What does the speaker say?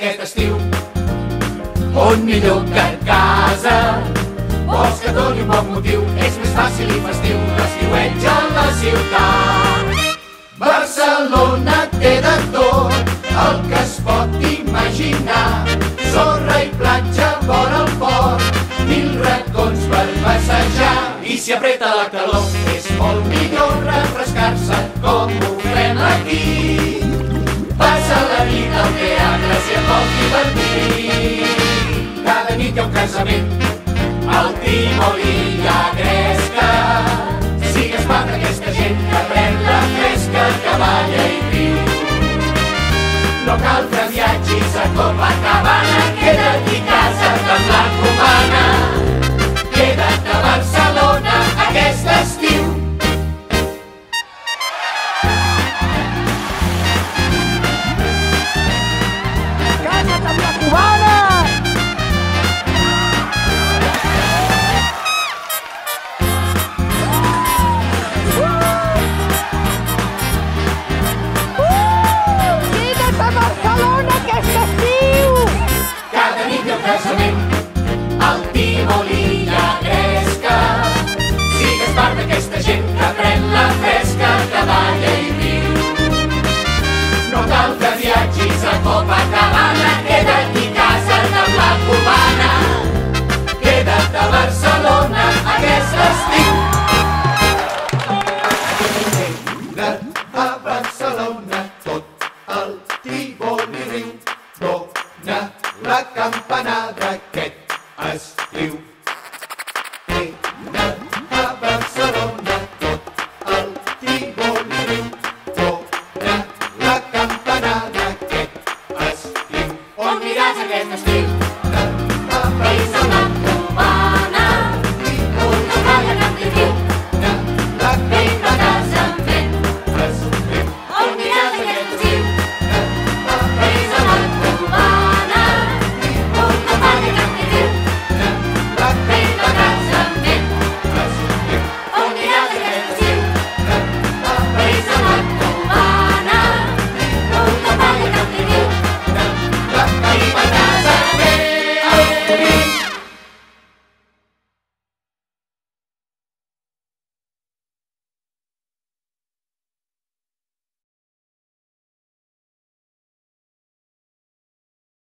aquest estiu. On millor que a casa, vols que et doni un bon motiu, és més fàcil i festiu l'estiueig a la ciutat. Barcelona té de tot el que es pot imaginar, sorra i platja vora el port, 1000 racons per passejar. I si apreta la calor és molt millor refrescar-se com ho fem aquí. Passa la nit al teatre si et vols divertir. Cada nit hi ha un casament, el Timoli i a Gresca. Sigues part d'aquesta gent que pren la fresca, que balla i riu. No cal que viatgis a Cubana, queda't a casa amb la Cubana. Queda't a Barcelona aquest estiu. Queda't amb la Cubana! Queda't a Barcelona aquest estiu! Cada nit hi ha un casament, el Timoli